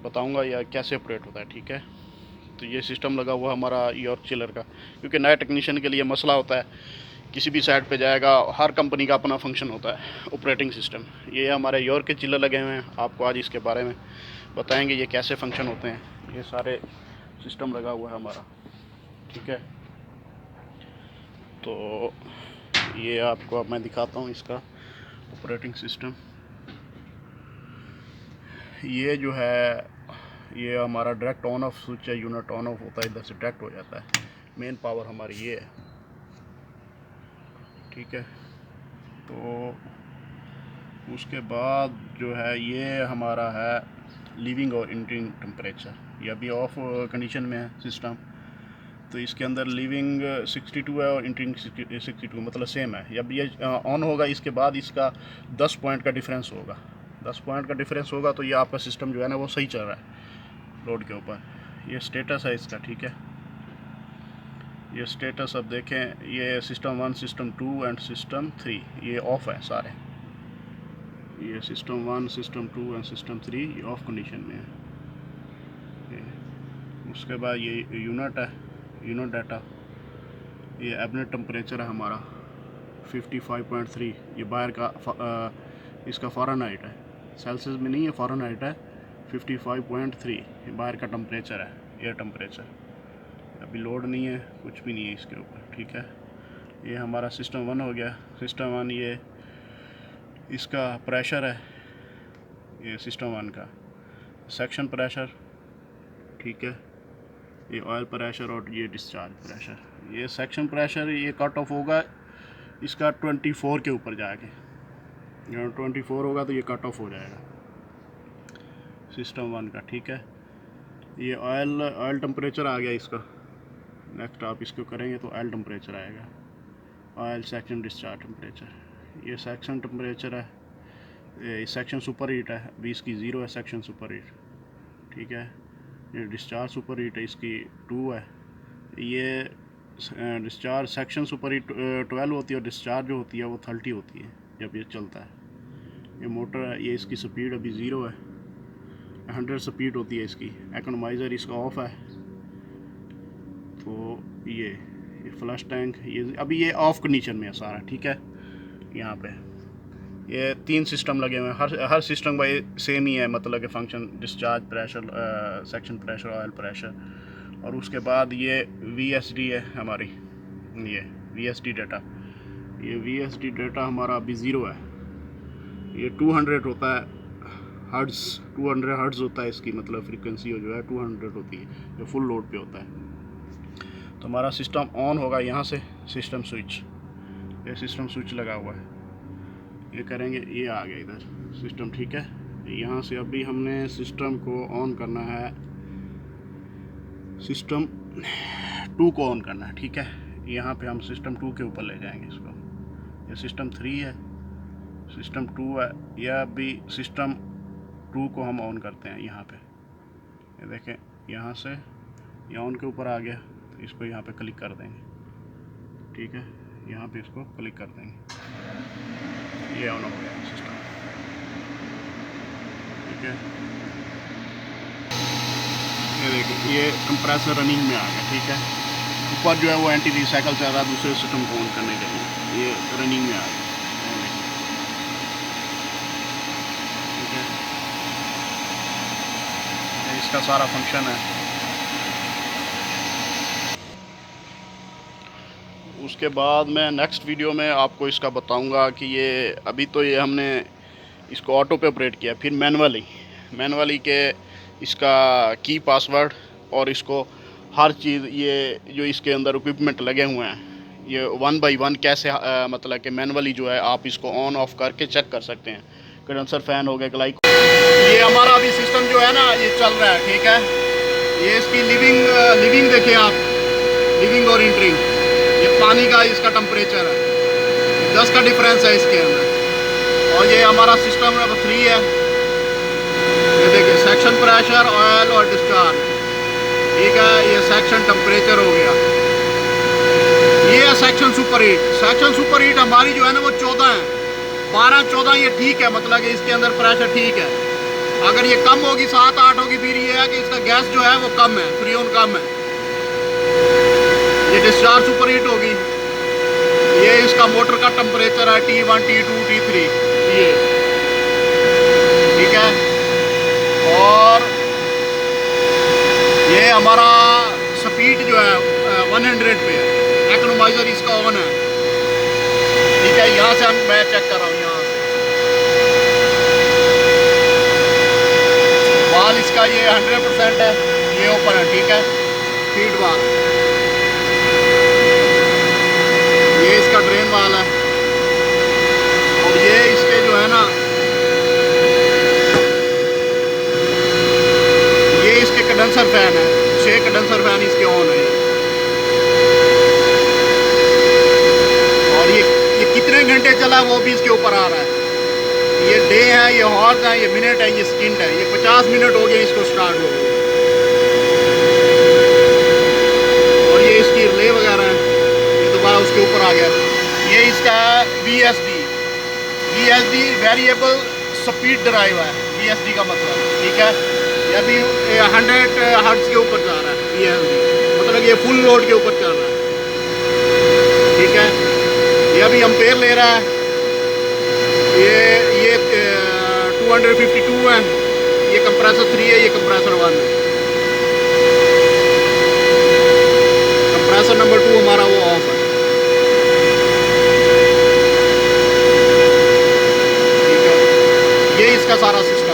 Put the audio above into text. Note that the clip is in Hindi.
बताऊंगा या कैसे ऑपरेट होता है, ठीक है। तो ये सिस्टम लगा हुआ हमारा यॉर्क चिलर का, क्योंकि नए टेक्नीशियन के लिए मसला होता है, किसी भी साइड पे जाएगा, हर कंपनी का अपना फंक्शन होता है ऑपरेटिंग सिस्टम। ये हमारे यॉर्क के चिलर लगे हुए हैं, आपको आज इसके बारे में बताएंगे ये कैसे फंक्शन होते हैं। ये सारे सिस्टम लगा हुआ है हमारा, ठीक है। तो ये आपको अब मैं दिखाता हूँ इसका ऑपरेटिंग सिस्टम। ये जो है ये हमारा डायरेक्ट ऑन ऑफ स्विच है, यूनिट ऑन ऑफ होता है, इधर से डायरेक्ट हो जाता है। मेन पावर हमारी ये है, ठीक है। तो उसके बाद जो है ये हमारा है लीविंग और इंटरिंग टेम्परेचर। ये अभी ऑफ कंडीशन में है सिस्टम, तो इसके अंदर लीविंग 62 है और इंटरिंग 62, मतलब सेम है। जब ये ऑन होगा इसके बाद इसका 10 पॉइंट का डिफरेंस होगा। 10 पॉइंट का डिफरेंस होगा तो ये आपका सिस्टम जो है ना वो सही चल रहा है लोड के ऊपर। ये स्टेटस है इसका, ठीक है। ये स्टेटस अब देखें, ये सिस्टम 1, सिस्टम 2 एंड सिस्टम 3 ये ऑफ है सारे। ये सिस्टम 1, सिस्टम 2 एंड सिस्टम 3 ये ऑफ कंडीशन में है। उसके बाद ये यूनिट है, यूनिट डाटा। ये एब्नेट टेम्परेचर है हमारा 55.3। ये बाहर का इसका फ़ारेनहाइट है, सेल्सियस में नहीं है, फ़ारेनहाइट है। 55.3 ये बाहर का टेम्परेचर है, एयर टेम्परेचर। अभी लोड नहीं है, कुछ भी नहीं है इसके ऊपर, ठीक है। ये हमारा सिस्टम 1 हो गया। सिस्टम 1 ये इसका प्रेशर है, ये सिस्टम 1 का सेक्शन प्रेशर, ठीक है। ये ऑयल प्रेशर और ये डिस्चार्ज प्रेशर। ये सेक्शन प्रेशर ये कट ऑफ होगा इसका 24 के ऊपर जाके, 24 होगा तो ये कट ऑफ हो जाएगा सिस्टम 1 का, ठीक है। ये ऑयल टेम्परेचर आ गया इसका। नेक्स्ट आप इसको करेंगे तो ऑयल टेम्परेचर आएगा, ऑयल सेक्शन डिस्चार्ज टेम्परेचर। ये सेक्शन टेम्परेचर है, ये सेक्शन सुपर हीट है, अभी इसकी 0 है सेक्शन सुपर हीट, ठीक है। ये डिस्चार्ज सुपर हीट है, इसकी 2 है। ये डिस्चार्ज सेक्शन सुपर हीट 12 होती है और डिस्चार्ज जो होती है वो 30 होती है जब ये चलता है। ये मोटर है, ये इसकी स्पीड अभी 0 है, 100 स्पीड होती है इसकी। इकोनोमाइज़र इसका ऑफ है। तो ये फ्लश टैंक ये अभी ये ऑफ कंडीशन में है सारा, ठीक है। यहाँ पे ये 3 सिस्टम लगे हुए हैं, हर सिस्टम का सेम ही है, मतलब कि function discharge pressure, section pressure, oil pressure. और उसके बाद ये VSD है हमारी, ये VSD डाटा। ये VSD डाटा हमारा अभी 0 है। ये 200 होता है हर्ट्ज़, 200 हर्ट्ज़ होता है इसकी, मतलब फ्रीक्वेंसी जो है 200 होती है, जो फुल लोड पे होता है। तो हमारा सिस्टम ऑन होगा यहाँ से, सिस्टम स्विच, ये सिस्टम स्विच लगा हुआ है, ये करेंगे, ये आ गया इधर सिस्टम, ठीक है। यहाँ से अभी हमने सिस्टम को ऑन करना है, सिस्टम 2 को ऑन करना है, ठीक है। यहाँ पे हम सिस्टम 2 के ऊपर ले जाएंगे इसको। ये सिस्टम 3 है, सिस्टम 2 है, या अभी सिस्टम 2 को हम ऑन करते हैं यहाँ पे। ये देखें, यहाँ से ये ऑन के ऊपर आ गया, तो इसको यहाँ पे क्लिक कर देंगे, ठीक है। यहाँ पे इसको क्लिक कर देंगे, ये ऑन हो गया सिस्टम, ठीक है। ये देखिए, ये कंप्रेसर रनिंग में आ गया, ठीक है। ऊपर जो है वो एंटी रिसाइकल चल रहा है दूसरे सिस्टम को ऑन करने के लिए, ये रनिंग में आ गया, ठीक है। इसका सारा फंक्शन है। उसके बाद मैं नेक्स्ट वीडियो में आपको इसका बताऊंगा कि ये अभी तो ये हमने इसको ऑटो पे ऑपरेट किया, फिर मैनुअली के इसका की पासवर्ड और इसको हर चीज़, ये जो इसके अंदर इक्विपमेंट लगे हुए हैं ये 1 बाई 1 कैसे मतलब कि मैनुअली जो है आप इसको ऑन ऑफ करके चेक कर सकते हैं। कंडेंसर फ़ैन हो गया, लाइक ये हमारा अभी सिस्टम जो है ना ये चल रहा है, ठीक है। ये इसकी लिविंग देखिए आप, लिविंग और इंटरिंग, ये पानी का इसका टेम्परेचर है, 10 का डिफरेंस है इसके अंदर। और ये हमारा सिस्टम नंबर 3 है, ये देखिए सेक्शन प्रेशर, ऑयल और डिस्चार्ज, ठीक है। ये सेक्शन टेम्परेचर हो गया, ये है section super heat. Section super heat हमारी जो है ना वो 14 है, 12-14 ये ठीक है, मतलब कि इसके अंदर प्रेशर ठीक है। अगर ये कम होगी 7-8 होगी फिर ये है कि इसका गैस जो है वो कम है, फ्रीऑन कम है, ये डिस्चार्ज सुपर हीट होगी। ये इसका मोटर का टेम्परेचर है T1 T2 T3 ये, ठीक है। और ये हमारा स्पीड जो है 100 पे है, इकोनोमाइजर इसका ऑन है, ठीक है। यहाँ से मैं चेक कर रहा हूँ, यहाँ से बाल इसका ये 100% है, ये ओपन है, ठीक है। फीड बाल, ये इसका ड्रेन वाल है, और ये इसके जो है ना, ये इसके कंडेंसर फैन है, 6 कंडेंसर फैन इसके ऑन है। और ये कितने घंटे चला वो भी इसके ऊपर आ रहा है। ये डे है, ये हॉर्स है, ये मिनट है, ये सेकंड है। ये 50 मिनट हो गए इसको स्टार्ट हो गए। और ये इसकी रिले वगैरह है, ये दोबारा उसके ऊपर आ गया। ये इसका VSD वेरिएबल स्पीड ड्राइव है, VSD का मतलब, ठीक है। ये अभी 100 हर्ट्ज के ऊपर जा रहा है VSD, मतलब ये फुल लोड के ऊपर चल रहा है, ठीक है। ये अभी एम्पेयर ले रहा है, ये 252 है, ये कंप्रेसर 3 है, ये कंप्रेसर 1 है। कंप्रेसर नंबर 2 हमारा वो ऑफ है, ठीक है। ये इसका सारा सिस्टम